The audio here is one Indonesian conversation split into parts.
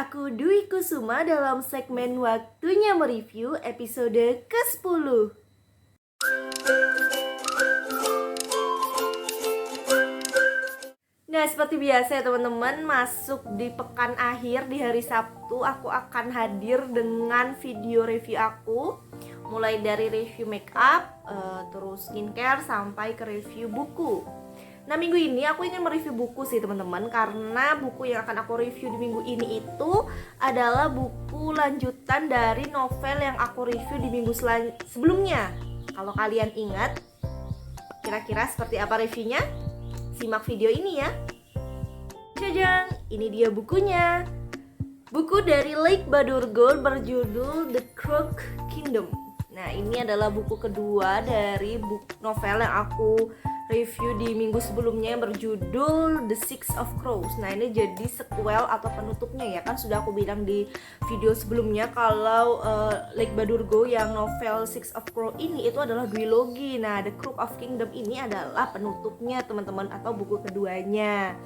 aku Dwi Kusuma dalam segmen Waktunya Mereview episode ke-10. Nah, seperti biasa ya teman-teman, masuk di pekan akhir di hari Sabtu aku akan hadir dengan video review aku. Mulai dari review makeup, terus skincare sampai ke review buku. Nah, minggu ini aku ingin mereview buku sih teman-teman, karena buku yang akan aku review di minggu ini itu adalah buku lanjutan dari novel yang aku review di minggu sebelumnya. Kalau kalian ingat, kira-kira seperti apa reviewnya? Simak video ini ya. Jajang, ini dia bukunya. Buku dari Lake Badurgo berjudul The Crook Kingdom. Nah, ini adalah buku kedua dari novel yang aku review di minggu sebelumnya yang berjudul The Six of Crows. Nah, ini jadi sequel atau penutupnya ya, kan sudah aku bilang di video sebelumnya kalau Lake Badurgo yang novel Six of Crows ini itu adalah duologi. Nah, The Crook of Kingdom ini adalah penutupnya teman-teman, atau buku keduanya.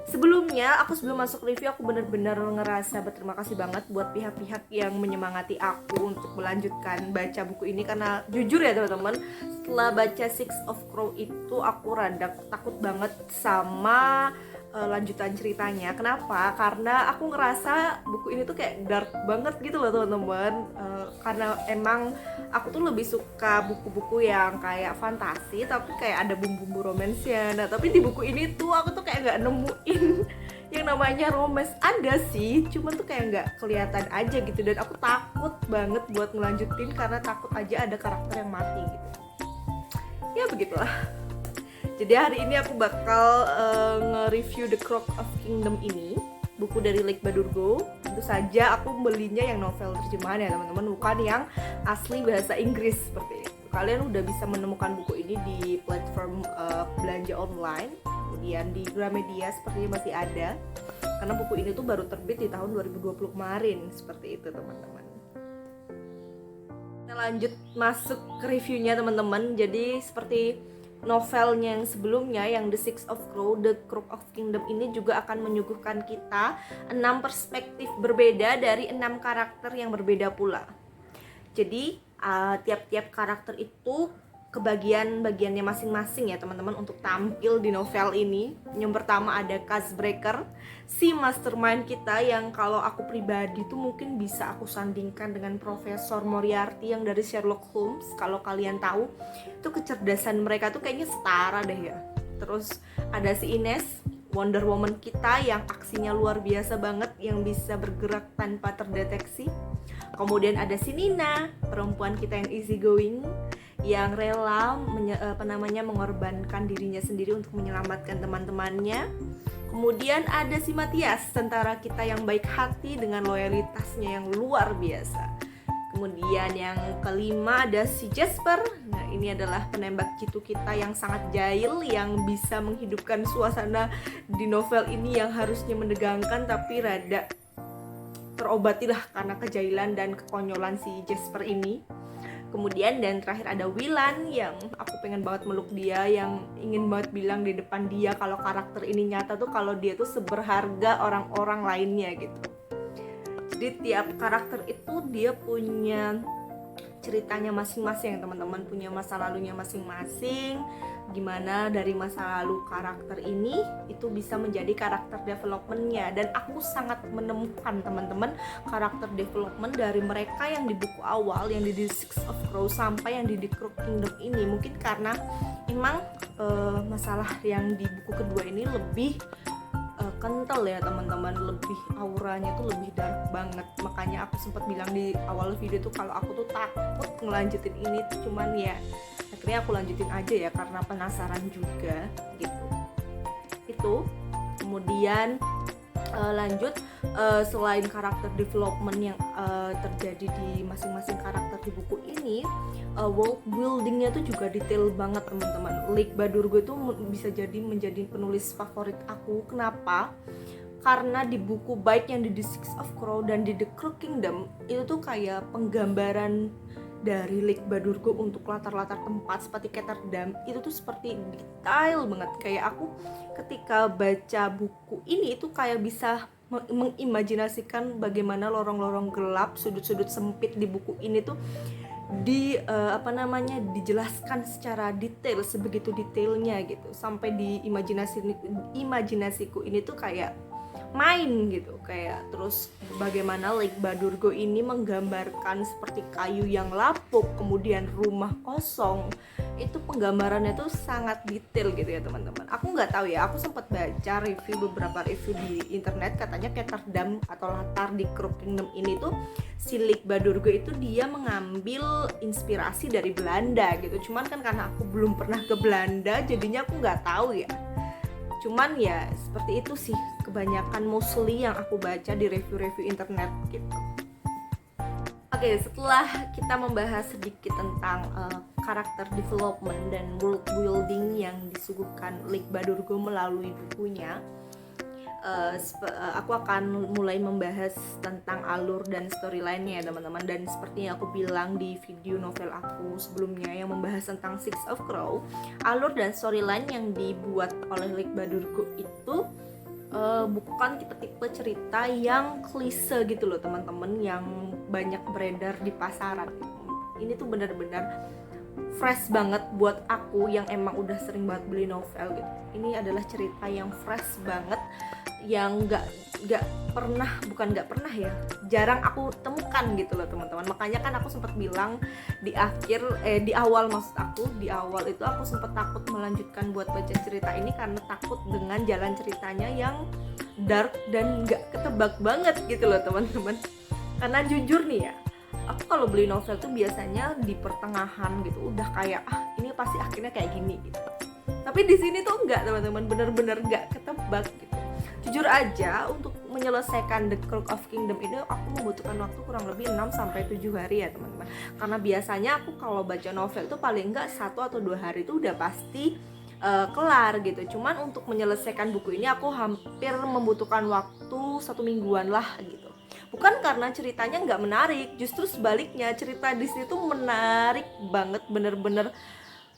Sebelumnya, sebelum masuk review, aku benar-benar ngerasa berterima kasih banget buat pihak-pihak yang menyemangati aku untuk melanjutkan baca buku ini. Karena jujur ya teman-teman, setelah baca Six of Crows itu aku rada takut banget sama lanjutan ceritanya. Kenapa? Karena aku ngerasa buku ini tuh kayak dark banget gitu loh teman-teman. Karena emang aku tuh lebih suka buku-buku yang kayak fantasi tapi kayak ada bumbu-bumbu romansnya. Nah, tapi di buku ini tuh aku tuh kayak nggak nemuin yang namanya romance. Ada sih, cuman tuh kayak nggak kelihatan aja gitu. Dan aku takut banget buat ngelanjutin karena takut aja ada karakter yang mati gitu. Ya begitulah. Jadi hari ini aku bakal nge-review The Crook of Kingdom ini, buku dari Lake Badurgo. Tentu saja aku belinya yang novel terjemahan ya teman-teman, bukan yang asli bahasa Inggris seperti itu. Kalian udah bisa menemukan buku ini di platform belanja online, kemudian di Gramedia sepertinya masih ada. Karena buku ini tuh baru terbit di tahun 2020 kemarin, seperti itu teman-teman. Kita lanjut masuk ke reviewnya teman-teman. Jadi seperti novelnya yang sebelumnya yang The Six of Crows, The Crook of Kingdom ini juga akan menyuguhkan kita 6 perspektif berbeda dari 6 karakter yang berbeda pula. Jadi tiap-tiap karakter itu kebagian-bagiannya masing-masing ya teman-teman untuk tampil di novel ini. Yang pertama ada Casebreaker, si mastermind kita yang kalau aku pribadi tuh mungkin bisa aku sandingkan dengan Profesor Moriarty yang dari Sherlock Holmes. Kalau kalian tahu, itu kecerdasan mereka tuh kayaknya setara deh ya. Terus ada si Ines, Wonder Woman kita yang aksinya luar biasa banget, yang bisa bergerak tanpa terdeteksi. Kemudian ada si Nina, perempuan kita yang easy going, yang rela mengorbankan dirinya sendiri untuk menyelamatkan teman-temannya. Kemudian ada si Matias, tentara kita yang baik hati dengan loyalitasnya yang luar biasa. Kemudian yang kelima ada si Jasper. Nah, ini adalah penembak jitu kita yang sangat jahil, yang bisa menghidupkan suasana di novel ini yang harusnya menegangkan tapi rada terobati lah karena kejahilan dan kekonyolan si Jasper ini. Kemudian dan terakhir ada Willan yang aku pengen banget meluk dia, yang ingin banget bilang di depan dia kalau karakter ini nyata tuh kalau dia tuh seberharga orang-orang lainnya gitu. Jadi tiap karakter itu dia punya ceritanya masing-masing teman-teman, punya masa lalunya masing-masing. Gimana dari masa lalu karakter ini itu bisa menjadi karakter developmentnya. Dan aku sangat menemukan teman-teman karakter development dari mereka yang di buku awal, yang di The Six of Crows sampai yang di The Crook Kingdom ini. Mungkin karena emang masalah yang di buku kedua ini lebih kental ya teman-teman, lebih auranya tuh lebih dark banget. Makanya aku sempat bilang di awal video tuh kalau aku tuh takut ngelanjutin ini tuh, cuman ya akhirnya aku lanjutin aja ya karena penasaran juga gitu. Itu kemudian lanjut selain karakter development yang terjadi di masing-masing karakter di buku ini, world buildingnya tuh juga detail banget teman-teman. Lake Badurgo itu bisa jadi menjadi penulis favorit aku. Kenapa? Karena di buku baik yang di The Six of Crows dan di The Crook Kingdom itu tuh kayak penggambaran dari Lake Badurgo untuk latar-latar tempat seperti Ketterdam itu tuh seperti detail banget. Kayak aku ketika baca buku ini itu kayak bisa mengimajinasikan bagaimana lorong-lorong gelap, sudut-sudut sempit di buku ini tuh dijelaskan secara detail, sebegitu detailnya gitu, sampai di imajinasiku ini tuh kayak main gitu. Kayak terus bagaimana Lake Badurgo ini menggambarkan seperti kayu yang lapuk, kemudian rumah kosong. Itu penggambarannya tuh sangat detail gitu ya teman-teman. Aku nggak tahu ya, aku sempat baca beberapa review di internet, katanya Ketterdam atau latar di Crooked Kingdom ini tuh si Lake Badurgo itu dia mengambil inspirasi dari Belanda gitu. Cuman kan karena aku belum pernah ke Belanda, jadinya aku nggak tahu ya. Cuman ya seperti itu sih kebanyakan mostly yang aku baca di review-review internet gitu. Oke, setelah kita membahas sedikit tentang karakter development dan world building yang disuguhkan Lake Badurgo melalui bukunya, aku akan mulai membahas tentang alur dan storyline-nya ya teman-teman. Dan seperti yang aku bilang di video novel aku sebelumnya yang membahas tentang Six of Crows, alur dan storyline yang dibuat oleh Lake Badurgo itu bukan tipe-tipe cerita yang klise gitu loh teman-teman, yang banyak beredar di pasaran. Ini tuh benar-benar fresh banget buat aku yang emang udah sering banget beli novel gitu. Ini adalah cerita yang fresh banget, yang jarang aku temukan gitu loh teman-teman. Makanya kan aku sempat bilang di awal itu aku sempat takut melanjutkan buat baca cerita ini karena takut dengan jalan ceritanya yang dark dan nggak ketebak banget gitu loh teman-teman. Karena jujur nih ya, aku kalau beli novel tuh biasanya di pertengahan gitu udah kayak ini pasti akhirnya kayak gini gitu. Tapi di sini tuh enggak teman-teman, bener-bener nggak ketebak gitu. Jujur aja untuk menyelesaikan The Crooked of Kingdom ini aku membutuhkan waktu kurang lebih 6-7 hari ya teman-teman. Karena biasanya aku kalau baca novel itu paling enggak 1 atau 2 hari itu udah pasti kelar gitu. Cuman untuk menyelesaikan buku ini aku hampir membutuhkan waktu 1 mingguan lah gitu. Bukan karena ceritanya nggak menarik, justru sebaliknya cerita di sini tuh menarik banget, bener-bener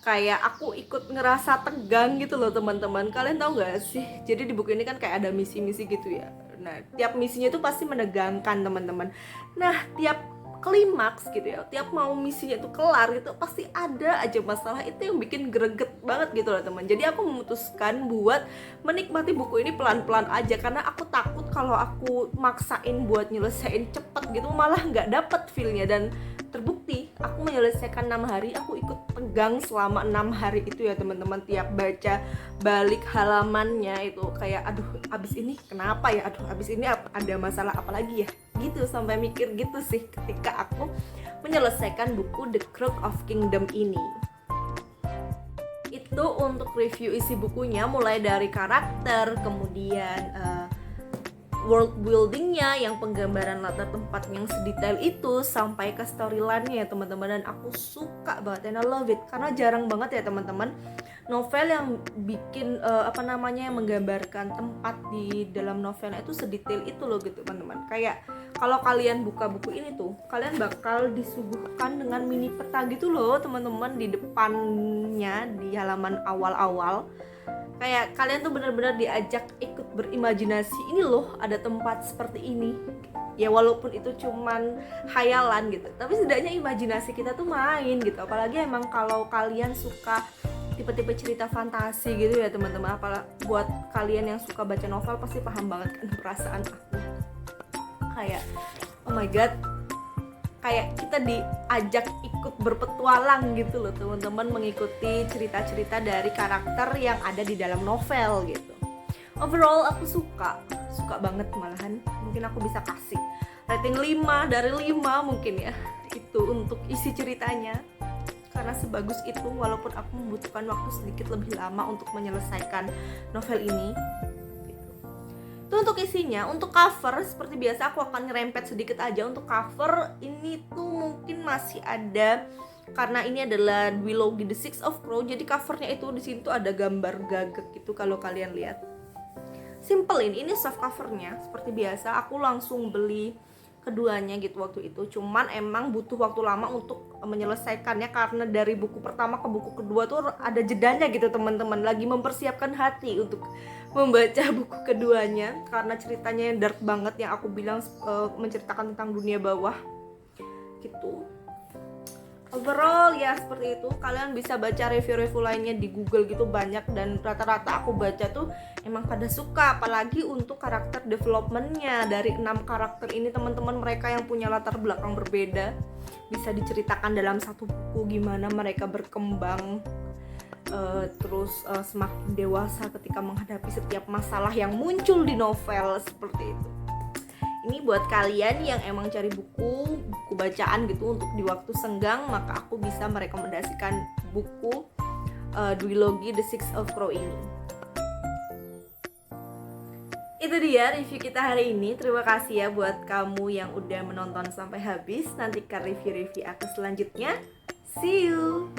kayak aku ikut ngerasa tegang gitu loh teman-teman. Kalian tahu nggak sih? Jadi di buku ini kan kayak ada misi-misi gitu ya. Nah, tiap misinya itu pasti menegangkan teman-teman. Nah, tiap klimaks gitu ya, tiap mau misinya itu kelar gitu pasti ada aja masalah, itu yang bikin greget banget gitu loh teman. Jadi aku memutuskan buat menikmati buku ini pelan-pelan aja, karena aku takut kalau aku maksain buat nyelesain cepet gitu malah nggak dapet feelnya. Dan terbukti aku menyelesaikan 6 hari, aku ikut tegang selama 6 hari itu ya teman-teman. Tiap baca balik halamannya itu kayak aduh abis ini kenapa ya, aduh abis ini ada masalah apa lagi ya gitu, sampai mikir gitu sih ketika aku menyelesaikan buku The Crooked of Kingdom ini. Itu untuk review isi bukunya, mulai dari karakter, kemudian world buildingnya, yang penggambaran latar tempat yang sedetail itu, sampai ke storyline-nya ya teman-teman. Dan aku suka banget and I love it, karena jarang banget ya teman-teman novel yang bikin yang menggambarkan tempat di dalam novelnya itu sedetail itu loh gitu teman-teman. Kayak kalau kalian buka buku ini tuh kalian bakal disuguhkan dengan mini peta gitu loh teman-teman di depannya, di halaman awal-awal. Kayak kalian tuh benar-benar diajak ikut berimajinasi, ini loh ada tempat seperti ini ya, walaupun itu cuman khayalan gitu, tapi setidaknya imajinasi kita tuh main gitu. Apalagi emang kalau kalian suka tipe-tipe cerita fantasi gitu ya teman-teman, apalagi buat kalian yang suka baca novel pasti paham banget kan perasaan aku. Kayak oh my god, kayak kita diajak ikut berpetualang gitu loh teman-teman, mengikuti cerita-cerita dari karakter yang ada di dalam novel gitu. Overall aku suka banget, malahan mungkin aku bisa kasih rating 5 dari 5 mungkin ya, itu untuk isi ceritanya. Karena sebagus itu, walaupun aku membutuhkan waktu sedikit lebih lama untuk menyelesaikan novel ini. Itu untuk isinya. Untuk cover, seperti biasa aku akan nyerempet sedikit aja. Untuk cover ini tuh mungkin masih ada, karena ini adalah Willoughby The Six of Crows, jadi covernya itu di sini tuh ada gambar gagak gitu kalau kalian lihat. Simple ini soft covernya. Seperti biasa aku langsung beli keduanya gitu waktu itu. Cuman emang butuh waktu lama untuk menyelesaikannya karena dari buku pertama ke buku kedua tuh ada jedanya gitu teman-teman. Lagi mempersiapkan hati untuk membaca buku keduanya karena ceritanya yang dark banget yang aku bilang, menceritakan tentang dunia bawah gitu. Overall ya seperti itu. Kalian bisa baca review-review lainnya di Google gitu banyak, dan rata-rata aku baca tuh emang pada suka, apalagi untuk karakter developmentnya. Dari 6 karakter ini teman-teman, mereka yang punya latar belakang berbeda bisa diceritakan dalam satu buku gimana mereka berkembang, terus semakin dewasa ketika menghadapi setiap masalah yang muncul di novel seperti itu. Ini buat kalian yang emang cari buku bacaan gitu untuk di waktu senggang, maka aku bisa merekomendasikan buku Duologi The Six of Crow ini. Itu dia review kita hari ini. Terima kasih ya buat kamu yang udah menonton sampai habis. Nantikan review-review aku selanjutnya. See you!